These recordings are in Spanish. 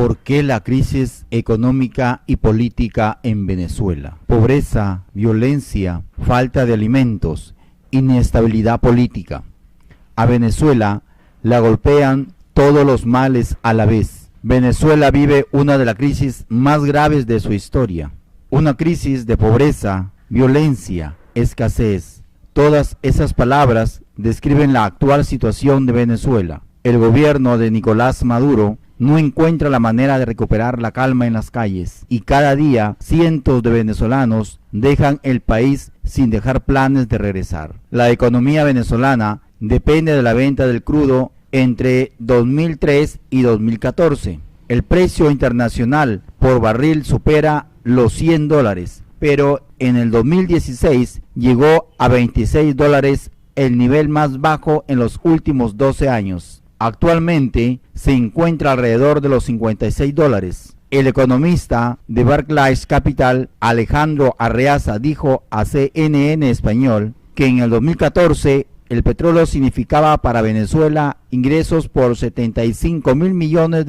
¿Por qué la crisis económica y política en Venezuela? Pobreza, violencia, falta de alimentos, inestabilidad política. A Venezuela la golpean todos los males a la vez. Venezuela vive una de las crisis más graves de su historia. Una crisis de pobreza, violencia, escasez. Todas esas palabras describen la actual situación de Venezuela. El gobierno de Nicolás Maduro no encuentra la manera de recuperar la calma en las calles y cada día cientos de venezolanos dejan el país sin dejar planes de regresar. La economía venezolana depende de la venta del crudo entre 2003 y 2014. El precio internacional por barril supera los $100, pero en el 2016 llegó a $26, el nivel más bajo en los últimos 12 años. Actualmente se encuentra alrededor de los $56. El economista de Barclays Capital, Alejandro Arreaza, dijo a CNN Español que en el 2014 el petróleo significaba para Venezuela ingresos por $75 mil millones,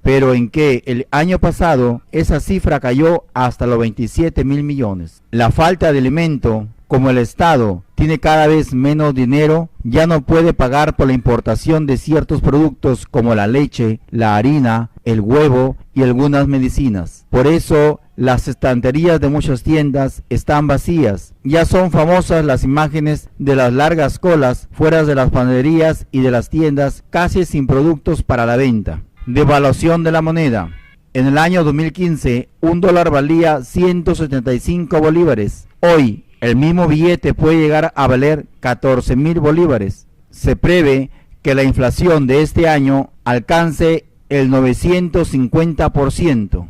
pero en que el año pasado esa cifra cayó hasta los 27 mil millones. La falta de alimento, como el Estado tiene cada vez menos dinero, ya no puede pagar por la importación de ciertos productos como la leche, la harina, el huevo y algunas medicinas. Por eso, las estanterías de muchas tiendas están vacías. Ya son famosas las imágenes de las largas colas fuera de las panaderías y de las tiendas casi sin productos para la venta. Devaluación de la moneda. En el año 2015, un dólar valía 175 bolívares. Hoy, el mismo billete puede llegar a valer 14.000 bolívares. Se prevé que la inflación de este año alcance el 950%.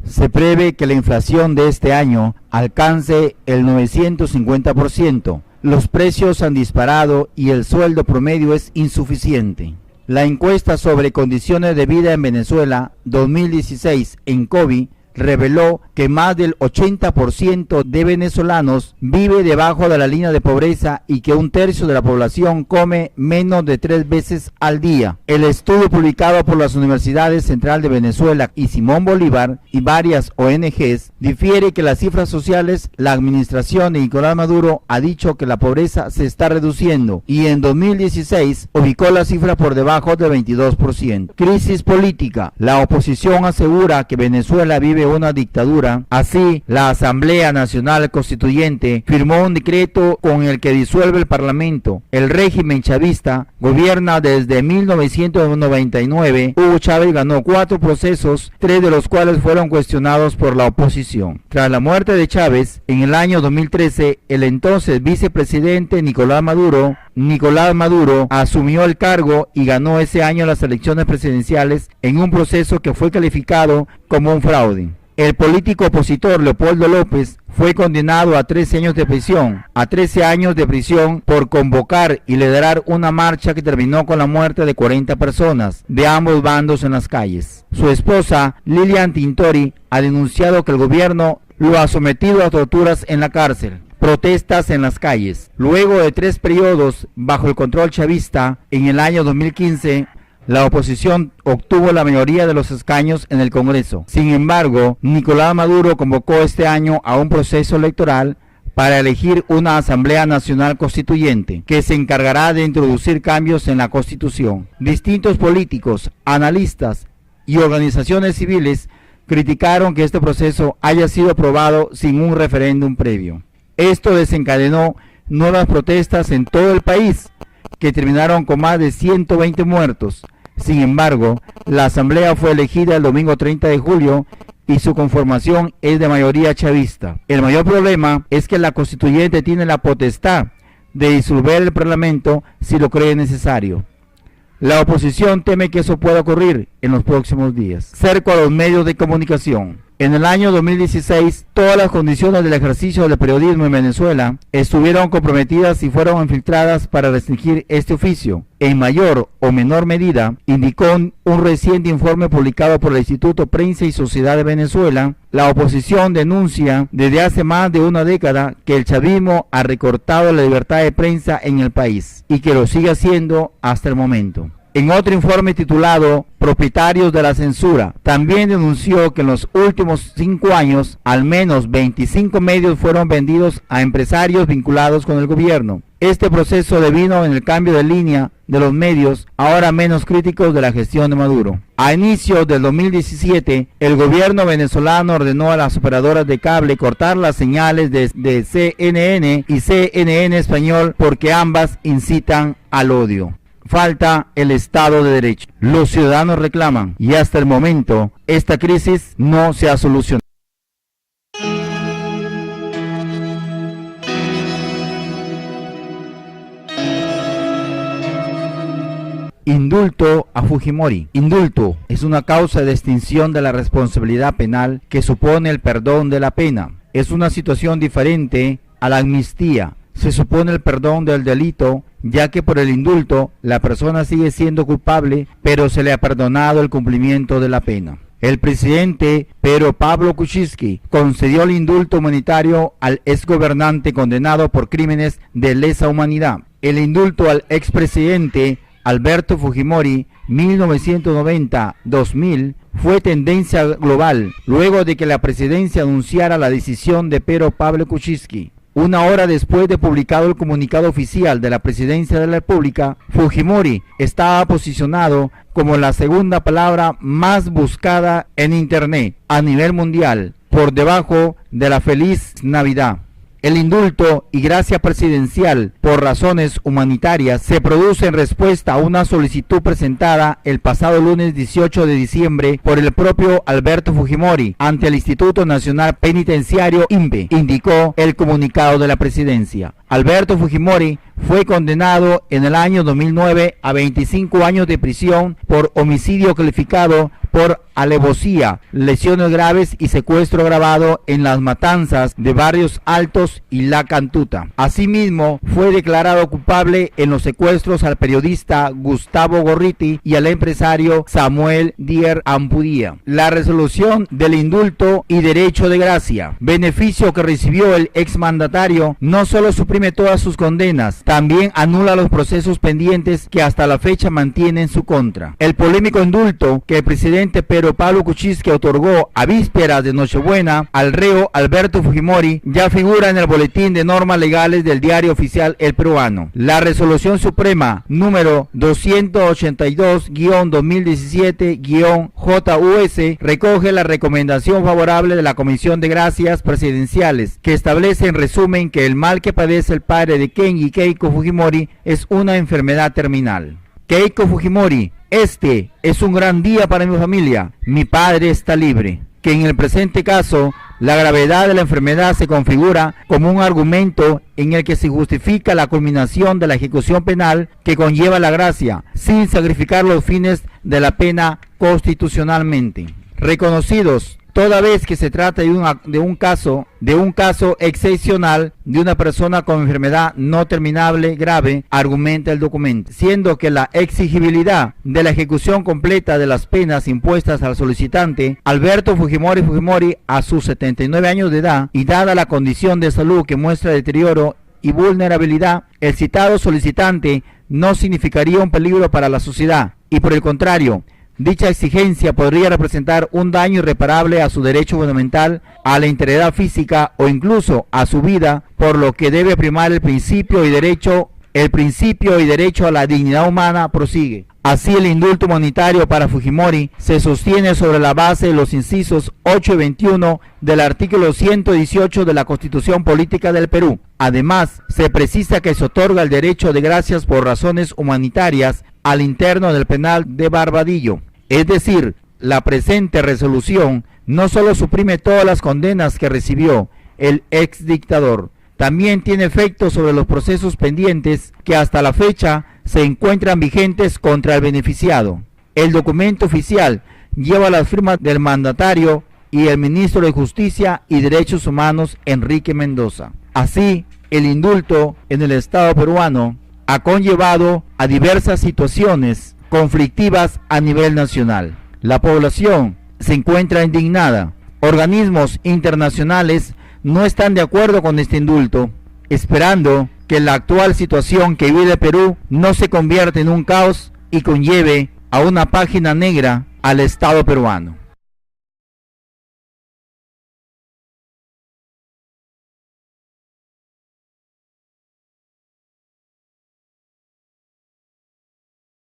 Se prevé que la inflación de este año alcance el 950%. Los precios han disparado y el sueldo promedio es insuficiente. La encuesta sobre condiciones de vida en Venezuela 2016 en COVID reveló que más del 80% de venezolanos vive debajo de la línea de pobreza y que un tercio de la población come menos de 3 veces al día. El estudio publicado por las Universidades Central de Venezuela y Simón Bolívar y varias ONGs difiere que las cifras sociales, la administración de Nicolás Maduro ha dicho que la pobreza se está reduciendo y en 2016 ubicó la cifra por debajo del 22%. Crisis política. La oposición asegura que Venezuela vive una dictadura. Así, la Asamblea Nacional Constituyente firmó un decreto con el que disuelve el Parlamento. El régimen chavista gobierna desde 1999. Hugo Chávez ganó 4 procesos, 3 de los cuales fueron cuestionados por la oposición. Tras la muerte de Chávez, en el año 2013, el entonces vicepresidente Nicolás Maduro asumió el cargo y ganó ese año las elecciones presidenciales en un proceso que fue calificado como un fraude. El político opositor Leopoldo López fue condenado a 13 años de prisión, por convocar y liderar una marcha que terminó con la muerte de 40 personas de ambos bandos en las calles. Su esposa, Lilian Tintori, ha denunciado que el gobierno lo ha sometido a torturas en la cárcel. Protestas en las calles. Luego de 3 periodos bajo el control chavista, en el año 2015, la oposición obtuvo la mayoría de los escaños en el Congreso. Sin embargo, Nicolás Maduro convocó este año a un proceso electoral para elegir una Asamblea Nacional Constituyente que se encargará de introducir cambios en la Constitución. Distintos políticos, analistas y organizaciones civiles criticaron que este proceso haya sido aprobado sin un referéndum previo. Esto desencadenó nuevas protestas en todo el país, que terminaron con más de 120 muertos. Sin embargo, la asamblea fue elegida el domingo 30 de julio y su conformación es de mayoría chavista. El mayor problema es que la constituyente tiene la potestad de disolver el parlamento si lo cree necesario. La oposición teme que eso pueda ocurrir en los próximos días. Cerco a los medios de comunicación. En el año 2016, todas las condiciones del ejercicio del periodismo en Venezuela estuvieron comprometidas y fueron infiltradas para restringir este oficio. En mayor o menor medida, indicó un reciente informe publicado por el Instituto Prensa y Sociedad de Venezuela, la oposición denuncia desde hace más de una década que el chavismo ha recortado la libertad de prensa en el país y que lo sigue haciendo hasta el momento. En otro informe titulado Propietarios de la Censura, también denunció que en los últimos 5 años, al menos 25 medios fueron vendidos a empresarios vinculados con el gobierno. Este proceso devino en el cambio de línea de los medios, ahora menos críticos de la gestión de Maduro. A inicios del 2017, el gobierno venezolano ordenó a las operadoras de cable cortar las señales de CNN y CNN Español porque ambas incitan al odio. Falta el Estado de Derecho. Los ciudadanos reclaman y hasta el momento esta crisis no se ha solucionado. Indulto a Fujimori. Indulto es una causa de extinción de la responsabilidad penal que supone el perdón de la pena. Es una situación diferente a la amnistía. Se supone el perdón del delito, ya que por el indulto la persona sigue siendo culpable, pero se le ha perdonado el cumplimiento de la pena. El presidente Pedro Pablo Kuczynski concedió el indulto humanitario al exgobernante condenado por crímenes de lesa humanidad. El indulto al expresidente Alberto Fujimori, 1990-2000, fue tendencia global luego de que la presidencia anunciara la decisión de Pedro Pablo Kuczynski. Una hora después de publicado el comunicado oficial de la Presidencia de la República, Fujimori estaba posicionado como la segunda palabra más buscada en Internet a nivel mundial, por debajo de la Feliz Navidad. El indulto y gracia presidencial por razones humanitarias se produce en respuesta a una solicitud presentada el pasado lunes 18 de diciembre por el propio Alberto Fujimori ante el Instituto Nacional Penitenciario INPE, indicó el comunicado de la presidencia. Alberto Fujimori fue condenado en el año 2009 a 25 años de prisión por homicidio calificado por alevosía, lesiones graves y secuestro agravado en las matanzas de Barrios Altos y La Cantuta. Asimismo, fue declarado culpable en los secuestros al periodista Gustavo Gorriti y al empresario Samuel Dier Ampudía. La resolución del indulto y derecho de gracia, beneficio que recibió el exmandatario, no solo suprime todas sus condenas, también anula los procesos pendientes que hasta la fecha mantienen su contra. El polémico indulto que el presidente Pedro Pablo Kuczynski otorgó a vísperas de Nochebuena al reo Alberto Fujimori ya figura en el boletín de normas legales del diario oficial El Peruano. La resolución suprema número 282-2017-JUS recoge la recomendación favorable de la Comisión de Gracias Presidenciales, que establece en resumen que el mal que padece el padre de Kenji Keiko Fujimori es una enfermedad terminal. Keiko Fujimori: este es un gran día para mi familia, mi padre está libre. Que en el presente caso, la gravedad de la enfermedad se configura como un argumento en el que se justifica la culminación de la ejecución penal que conlleva la gracia, sin sacrificar los fines de la pena constitucionalmente reconocidos, toda vez que se trata de un caso excepcional de una persona con enfermedad no terminable grave, argumenta el documento, siendo que la exigibilidad de la ejecución completa de las penas impuestas al solicitante Alberto Fujimori a sus 79 años de edad y dada la condición de salud que muestra deterioro y vulnerabilidad, el citado solicitante no significaría un peligro para la sociedad y por el contrario, dicha exigencia podría representar un daño irreparable a su derecho fundamental, a la integridad física o incluso a su vida, por lo que debe primar el principio y derecho a la dignidad humana, prosigue. Así, el indulto humanitario para Fujimori se sostiene sobre la base de los incisos 8 y 21 del artículo 118 de la Constitución Política del Perú. Además, se precisa que se otorga el derecho de gracias por razones humanitarias al interno del penal de Barbadillo. Es decir, la presente resolución no solo suprime todas las condenas que recibió el exdictador, también tiene efecto sobre los procesos pendientes que hasta la fecha se encuentran vigentes contra el beneficiado. El documento oficial lleva las firmas del mandatario y el ministro de Justicia y Derechos Humanos, Enrique Mendoza. Así, el indulto en el Estado peruano ha conllevado a diversas situaciones conflictivas a nivel nacional. La población se encuentra indignada. Organismos internacionales no están de acuerdo con este indulto, esperando que la actual situación que vive Perú no se convierta en un caos y conlleve a una página negra al Estado peruano.